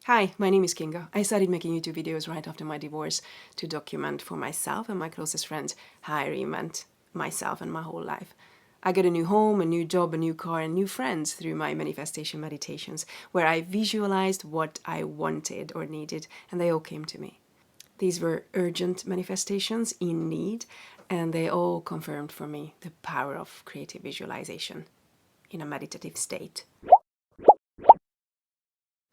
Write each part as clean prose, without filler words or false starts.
Hi, my name is Kinga. I started making YouTube videos right after my divorce to document for myself and my closest friends how I reinvent myself and my whole life. I got a new home, a new job, a new car, and new friends through my manifestation meditations, where I visualized what I wanted or needed, and they all came to me. These were urgent manifestations in need, and they all confirmed for me the power of creative visualization in a meditative state.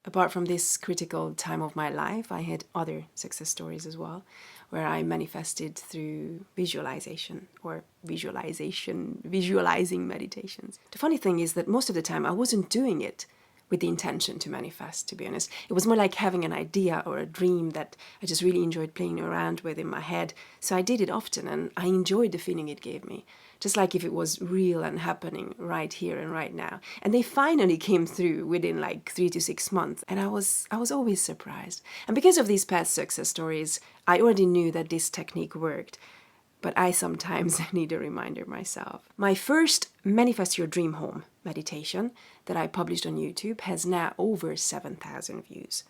Apart from this critical time of my life, I had other success stories as well, where I manifested through visualization or visualizing meditations. The funny thing is that most of the time I wasn't doing it with the intention to manifest, to be honest. It was more like having an idea or a dream that I just really enjoyed playing around with in my head. So I did it often and I enjoyed the feeling it gave me, just like if it was real and happening right here and right now. And they finally came through within like 3 to 6 months, and I was always surprised. And because of these past success stories, I already knew that this technique worked. But I sometimes need a reminder myself. My first Manifest Your Dream Home meditation that I published on YouTube has now over 7,000 views.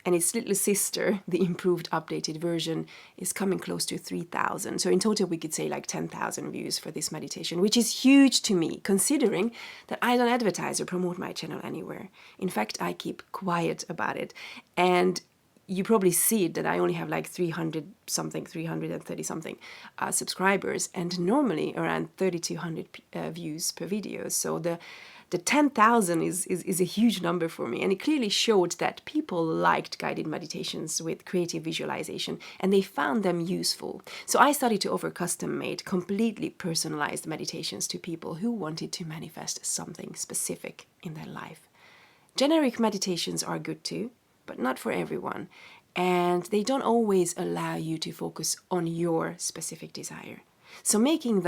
And its little sister, the improved, updated version, is coming close to 3,000. So in total, we could say like 10,000 views for this meditation, which is huge to me, considering that I don't advertise or promote my channel anywhere. In fact, I keep quiet about it. And you probably see it that I only have like 330 something subscribers, and normally around 3,200 views per video. So the 10,000 is a huge number for me, and it clearly showed that people liked guided meditations with creative visualization and they found them useful. So I started to offer custom-made, completely personalized meditations to people who wanted to manifest something specific in their life. Generic meditations are good too, but not for everyone, and they don't always allow you to focus on your specific desire. So making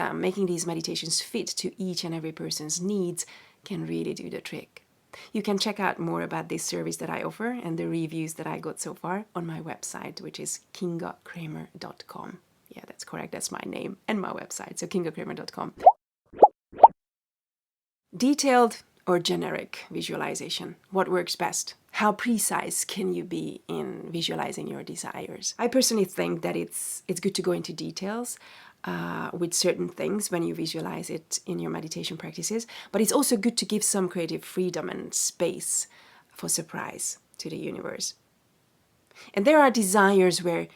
these meditations fit to each and every person's needs can really do the trick. You can check out more about this service that I offer and the reviews that I got so far on my website, which is kingakramer.com. Yeah, that's correct. That's my name and my website, so kingakramer.com. Detailed or generic visualization? What works best? How precise can you be in visualizing your desires? I personally think that it's good to go into details with certain things when you visualize it in your meditation practices, but it's also good to give some creative freedom and space for surprise to the universe. And there are desires where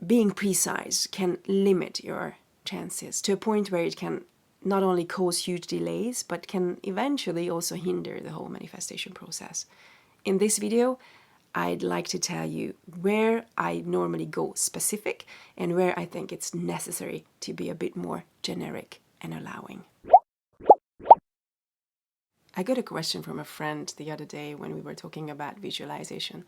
being precise can limit your chances to a point where it can not only cause huge delays, but can eventually also hinder the whole manifestation process. In this video, I'd like to tell you where I normally go specific and where I think it's necessary to be a bit more generic and allowing. I got a question from a friend the other day when we were talking about visualization.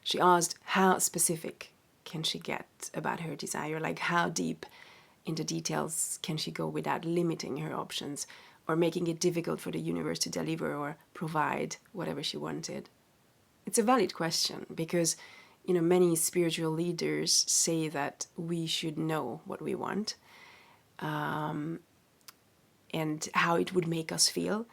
She asked how specific can she get about her desire, like how deep into details can she go without limiting her options or making it difficult for the universe to deliver or provide whatever she wanted. It's a valid question because, many spiritual leaders say that we should know what we want and how it would make us feel,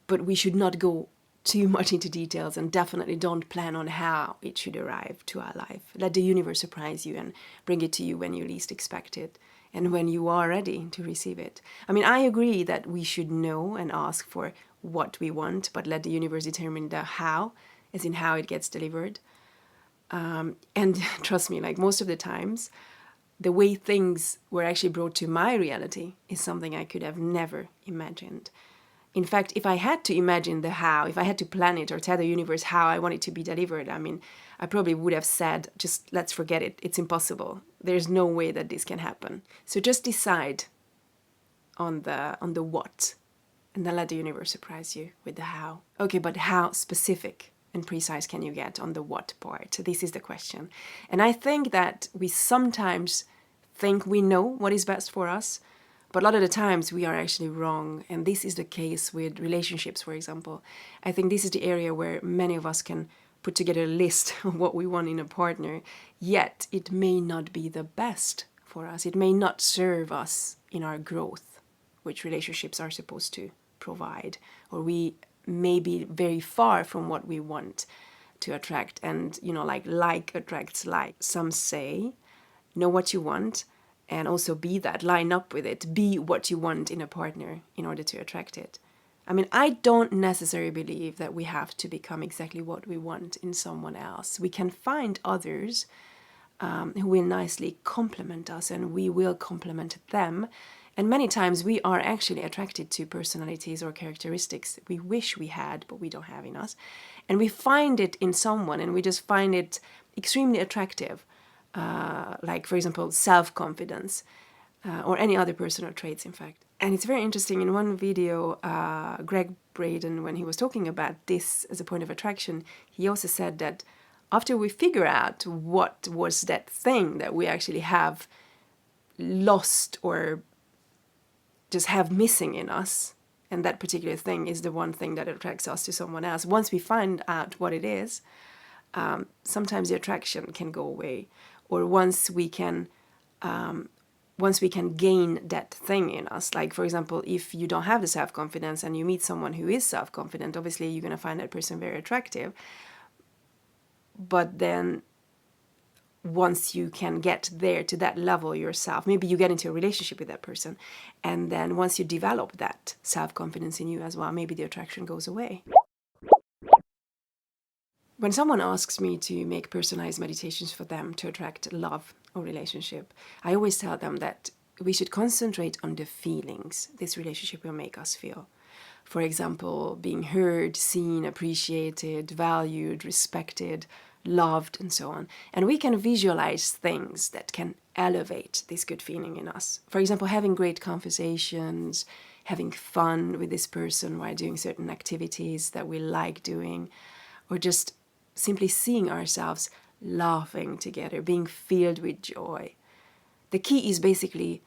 but we should not go too much into details and definitely don't plan on how it should arrive to our life. Let the universe surprise you and bring it to you when you least expect it and when you are ready to receive it. I agree that we should know and ask for what we want, but let the universe determine the how, as in how it gets delivered. And trust me, like most of the times, the way things were actually brought to my reality is something I could have never imagined. In fact, if I had to imagine the how, if I had to plan it or tell the universe how I want it to be delivered, I probably would have said, just let's forget it. It's impossible. There's no way that this can happen. So just decide on the what, and then let the universe surprise you with the how. Okay, but how specific and precise can you get on the what part? This is the question. And I think that we sometimes think we know what is best for us, but a lot of the times we are actually wrong, and this is the case with relationships, for example. I think this is the area where many of us can put together a list of what we want in a partner, yet it may not be the best for us. It may not serve us in our growth, which relationships are supposed to provide, or we may be very far from what we want to attract, and like attracts like. Some say, know what you want and also be that, line up with it, be what you want in a partner in order to attract it. I mean, I don't necessarily believe that we have to become exactly what we want in someone else. We can find others who will nicely complement us, and we will complement them. And many times we are actually attracted to personalities or characteristics we wish we had, but we don't have in us. And we find it in someone, and we just find it extremely attractive. Like, for example, self-confidence, or any other personal traits, in fact. And it's very interesting. In one video, Greg Braden, when he was talking about this as a point of attraction, he also said that after we figure out what was that thing that we actually have lost or just have missing in us, and that particular thing is the one thing that attracts us to someone else. Once we find out what it is, sometimes the attraction can go away, or once we can gain that thing in us. Like, for example, if you don't have the self-confidence and you meet someone who is self-confident, obviously you're going to find that person very attractive. But then once you can get there to that level yourself, maybe you get into a relationship with that person, and then once you develop that self-confidence in you as well, maybe the attraction goes away. When someone asks me to make personalized meditations for them to attract love or relationship, I always tell them that we should concentrate on the feelings this relationship will make us feel. For example, being heard, seen, appreciated, valued, respected, loved, and so on. And we can visualize things that can elevate this good feeling in us. For example, having great conversations, having fun with this person while doing certain activities that we like doing, or just simply seeing ourselves laughing together, being filled with joy. The key is basically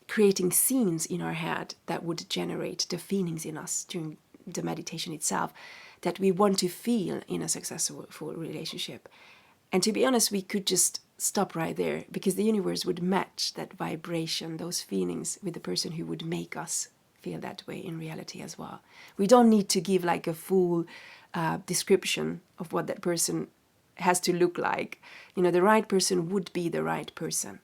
creating scenes in our head that would generate the feelings in us during the meditation itself that we want to feel in a successful relationship. And to be honest, we could just stop right there, because the universe would match that vibration, those feelings, with the person who would make us feel that way in reality as well. We don't need to give like a full description of what that person has to look like. The right person would be the right person.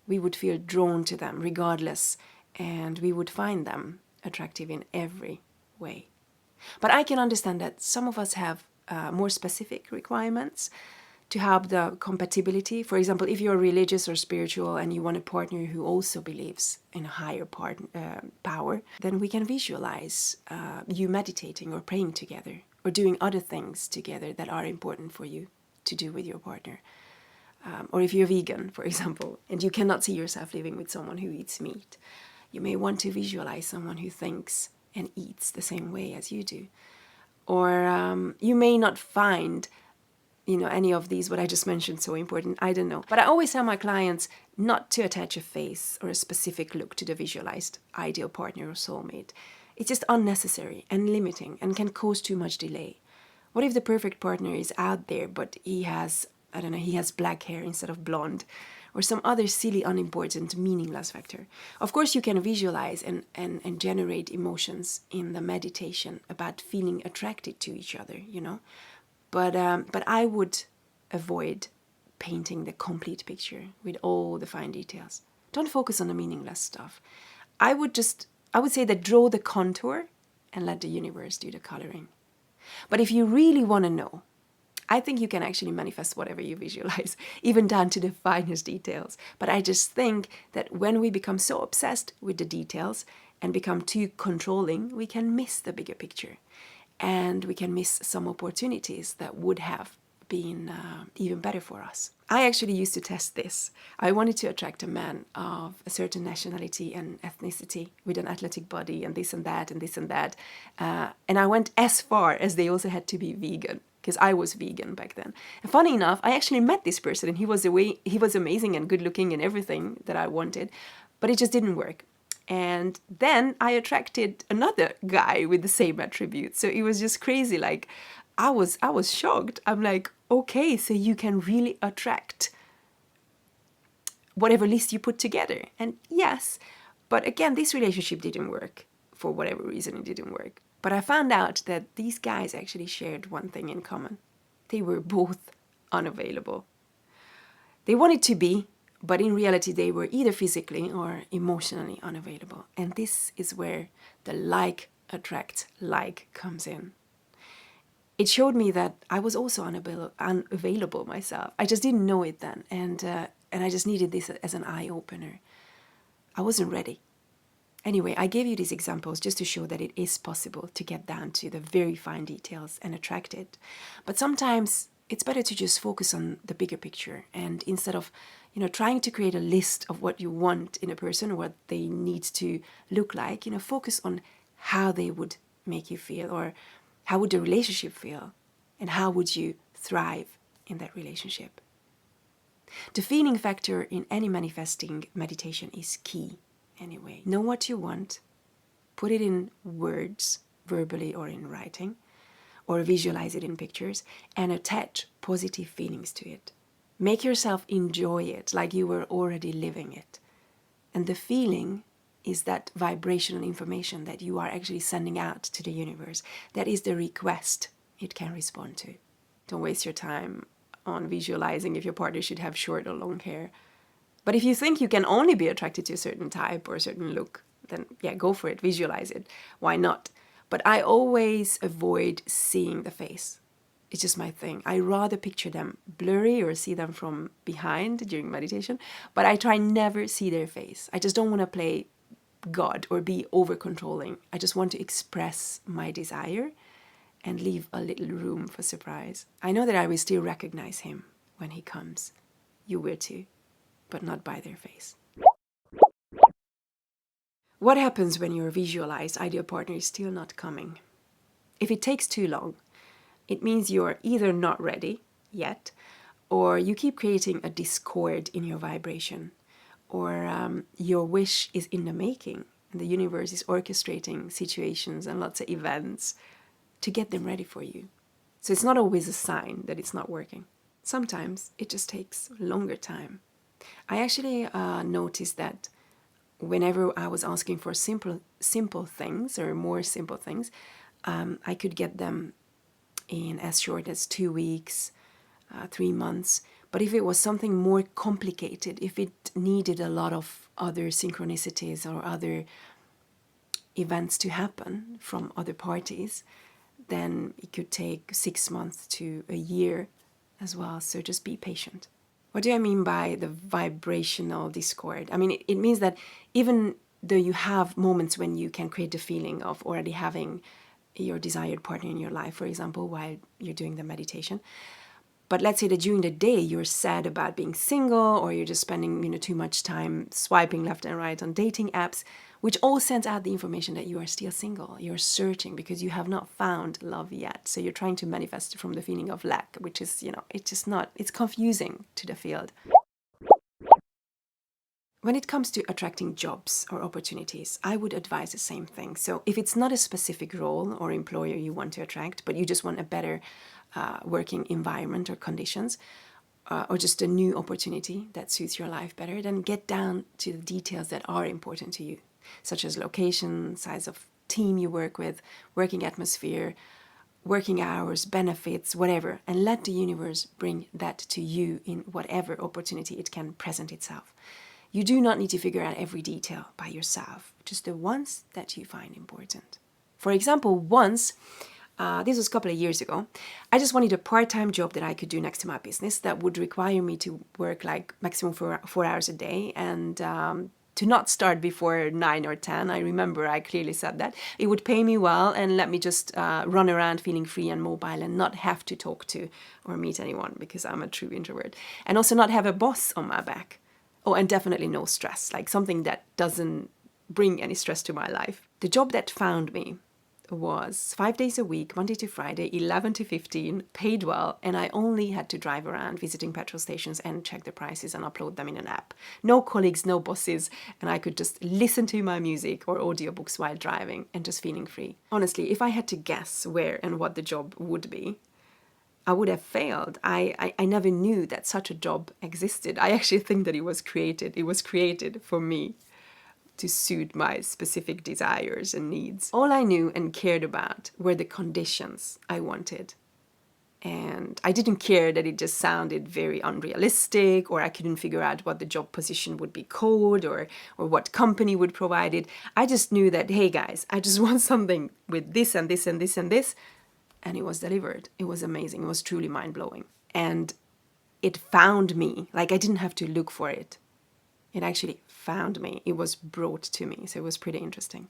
We would feel drawn to them regardless, and we would find them attractive in every way. But I can understand that some of us have more specific requirements to have the compatibility. For example, if you're religious or spiritual and you want a partner who also believes in a higher power, then we can visualize you meditating or praying together or doing other things together that are important for you to do with your partner. Or if you're vegan, for example, and you cannot see yourself living with someone who eats meat, you may want to visualize someone who thinks and eats the same way as you do. Or you may not find any of these, what I just mentioned, so important. I don't know. But I always tell my clients not to attach a face or a specific look to the visualized ideal partner or soulmate. It's just unnecessary and limiting and can cause too much delay. What if the perfect partner is out there, but he has black hair instead of blonde, or some other silly, unimportant, meaningless factor? Of course, you can visualize and generate emotions in the meditation about feeling attracted to each other, But I would avoid painting the complete picture with all the fine details. Don't focus on the meaningless stuff. I would say that draw the contour and let the universe do the coloring. But if you really want to know, I think you can actually manifest whatever you visualize, even down to the finest details. But I just think that when we become so obsessed with the details and become too controlling, we can miss the bigger picture. And we can miss some opportunities that would have been even better for us. I actually used to test this. I wanted to attract a man of a certain nationality and ethnicity with an athletic body and this and that and this and that. And I went as far as they also had to be vegan, because I was vegan back then. And funny enough, I actually met this person, and he was amazing and good looking and everything that I wanted, but it just didn't work. And then I attracted another guy with the same attributes. So it was just crazy. Like, I was shocked. I'm like, okay, so you can really attract whatever list you put together. And yes, but again, this relationship didn't work. For whatever reason, it didn't work. But I found out that these guys actually shared one thing in common. They were both unavailable. They wanted to be, but in reality they were either physically or emotionally unavailable. And this is where the like attracts like comes in. It showed me that I was also unavailable myself. I just didn't know it then, and I just needed this as an eye-opener. I wasn't ready. Anyway, I gave you these examples just to show that it is possible to get down to the very fine details and attract it. But sometimes it's better to just focus on the bigger picture, and instead of trying to create a list of what you want in a person or what they need to look like, focus on how they would make you feel, or how would the relationship feel, and how would you thrive in that relationship. The feeling factor in any manifesting meditation is key. Anyway, know what you want, put it in words, verbally or in writing, or visualize it in pictures, and attach positive feelings to it. Make yourself enjoy it like you were already living it. And the feeling is that vibrational information that you are actually sending out to the universe. That is the request it can respond to. Don't waste your time on visualizing if your partner should have short or long hair. But if you think you can only be attracted to a certain type or a certain look, then yeah, go for it, visualize it. Why not? But I always avoid seeing the face. It's just my thing. I rather picture them blurry or see them from behind during meditation, but I try never see their face. I just don't want to play God or be over-controlling. I just want to express my desire and leave a little room for surprise. I know that I will still recognize him when he comes. You will too, but not by their face. What happens when your visualized ideal partner is still not coming? If it takes too long, it means you're either not ready yet, or you keep creating a discord in your vibration, or your wish is in the making, and the universe is orchestrating situations and lots of events to get them ready for you. So it's not always a sign that it's not working. Sometimes it just takes longer time. I actually noticed that whenever I was asking for simple things or more simple things, I could get them in as short as 2 weeks, 3 months. But if it was something more complicated, if it needed a lot of other synchronicities or other events to happen from other parties, then it could take 6 months to a year as well. So just be patient. What do I mean by the vibrational discord? I mean, it means that even though you have moments when you can create the feeling of already having your desired partner in your life, for example, while you're doing the meditation, but let's say that during the day you're sad about being single, or you're just spending too much time swiping left and right on dating apps, which all sends out the information that you are still single. You're searching because you have not found love yet. So you're trying to manifest from the feeling of lack, which is, it's just not, it's confusing to the field. When it comes to attracting jobs or opportunities, I would advise the same thing. So if it's not a specific role or employer you want to attract, but you just want a better working environment or conditions, or just a new opportunity that suits your life better, then get down to the details that are important to you, such as location, size of team you work with, working atmosphere, working hours, benefits, whatever, and let the universe bring that to you in whatever opportunity it can present itself. You do not need to figure out every detail by yourself, just the ones that you find important. For example, once, this was a couple of years ago, I just wanted a part-time job that I could do next to my business that would require me to work like maximum 4 hours a day, and to not start before 9 or 10. I remember I clearly said that. It would pay me well and let me just run around feeling free and mobile and not have to talk to or meet anyone because I'm a true introvert. And also not have a boss on my back. Oh, and definitely no stress, like something that doesn't bring any stress to my life. The job that found me was 5 days a week, Monday to Friday, 11 to 15, paid well, and I only had to drive around visiting petrol stations and check the prices and upload them in an app. No colleagues, no bosses, and I could just listen to my music or audiobooks while driving and just feeling free. Honestly, if I had to guess where and what the job would be, I would have failed. I never knew that such a job existed. I actually think that it was created. It was created for me. to suit my specific desires and needs. All I knew and cared about were the conditions I wanted. And I didn't care that it just sounded very unrealistic, or I couldn't figure out what the job position would be called, or what company would provide it. I just knew that, hey guys, I just want something with this and this and this and this. And it was delivered. It was amazing. It was truly mind-blowing. And it found me. Like, I didn't have to look for it. It actually found me. It was brought to me. So it was pretty interesting.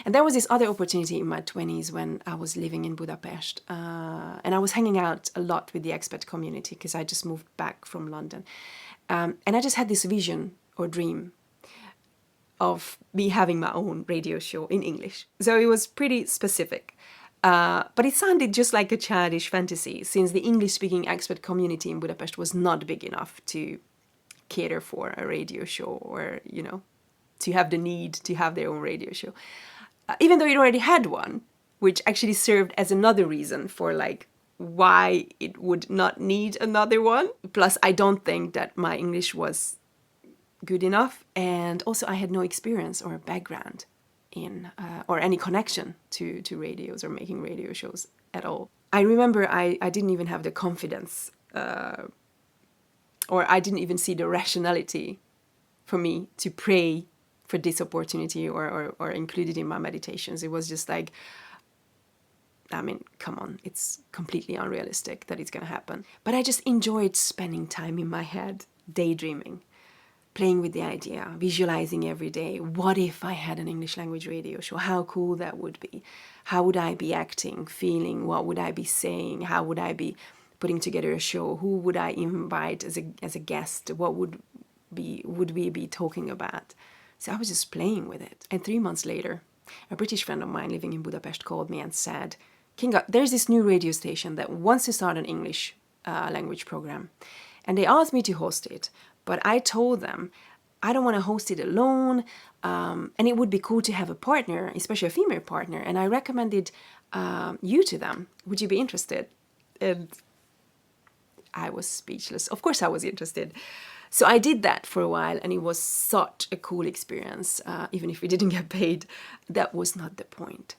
And there was this other opportunity in my 20s when I was living in Budapest. And I was hanging out a lot with the expat community because I just moved back from London. And I just had this vision or dream of me having my own radio show in English. So it was pretty specific. But it sounded just like a childish fantasy, since the English-speaking expat community in Budapest was not big enough to cater for a radio show, or, you know, to have the need to have their own radio show. Even though it already had one, which actually served as another reason for, like, why it would not need another one. Plus, I don't think that my English was good enough. And also, I had no experience or background in, or any connection to radios or making radio shows at all. I remember I didn't even have the confidence, or I didn't even see the rationality for me to pray for this opportunity or include it in my meditations. It was just like, I mean, come on, it's completely unrealistic that it's going to happen. But I just enjoyed spending time in my head, daydreaming, playing with the idea, visualizing every day. What if I had an English language radio show? How cool that would be. How would I be acting, feeling? What would I be saying? How would I be putting together a show? Who would I invite as a guest? What would we be talking about? So I was just playing with it. And 3 months later, a British friend of mine living in Budapest called me and said, Kinga, there's this new radio station that wants to start an English language program. And they asked me to host it. But I told them, I don't want to host it alone. And it would be cool to have a partner, especially a female partner. And I recommended you to them. Would you be interested? And I was speechless. Of course I was interested. So I did that for a while, and it was such a cool experience. Even if we didn't get paid, that was not the point.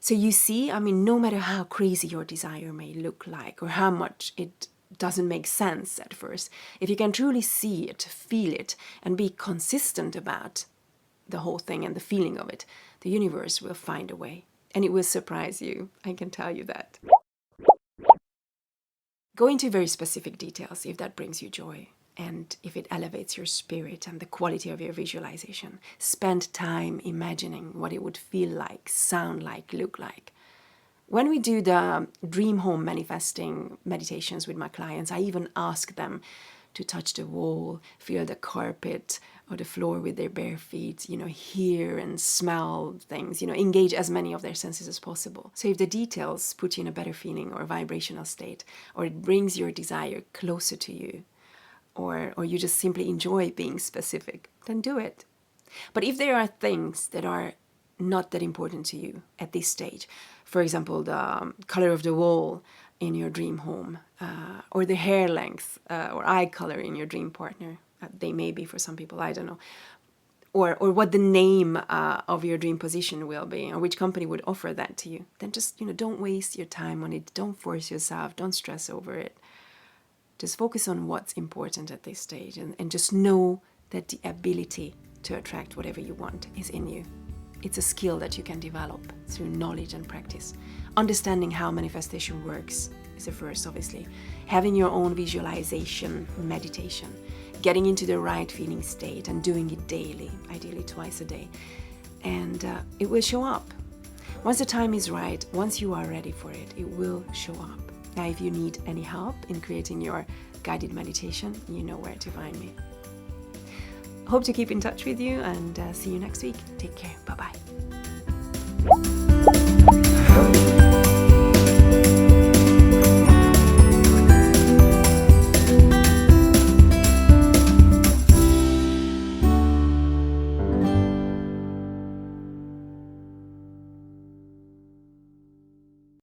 So you see, I mean, no matter how crazy your desire may look like, or how much it doesn't make sense at first, if you can truly see it, feel it, and be consistent about the whole thing and the feeling of it, the universe will find a way. And it will surprise you, I can tell you that. Go into very specific details if that brings you joy, and if it elevates your spirit and the quality of your visualization. Spend time imagining what it would feel like, sound like, look like. When we do the dream home manifesting meditations with my clients, I even ask them to touch the wall, feel the carpet or the floor with their bare feet, you know, hear and smell things, you know, engage as many of their senses as possible. So if the details put you in a better feeling or vibrational state, or it brings your desire closer to you, or you just simply enjoy being specific, then do it. But if there are things that are not that important to you at this stage, for example, the color of the wall in your dream home, or the hair length or eye color in your dream partner, they may be for some people, I don't know, or what the name of your dream position will be, or which company would offer that to you, then just, you know, don't waste your time on it. Don't force yourself. Don't stress over it. Just focus on what's important at this stage, and just know that the ability to attract whatever you want is in you. It's a skill that you can develop through knowledge and practice. Understanding how manifestation works is the first, obviously. Having your own visualization, meditation, getting into the right feeling state and doing it daily, ideally twice a day. And it will show up. Once the time is right, once you are ready for it, it will show up. Now, if you need any help in creating your guided meditation, you know where to find me. Hope to keep in touch with you, and see you next week. Take care. Bye-bye.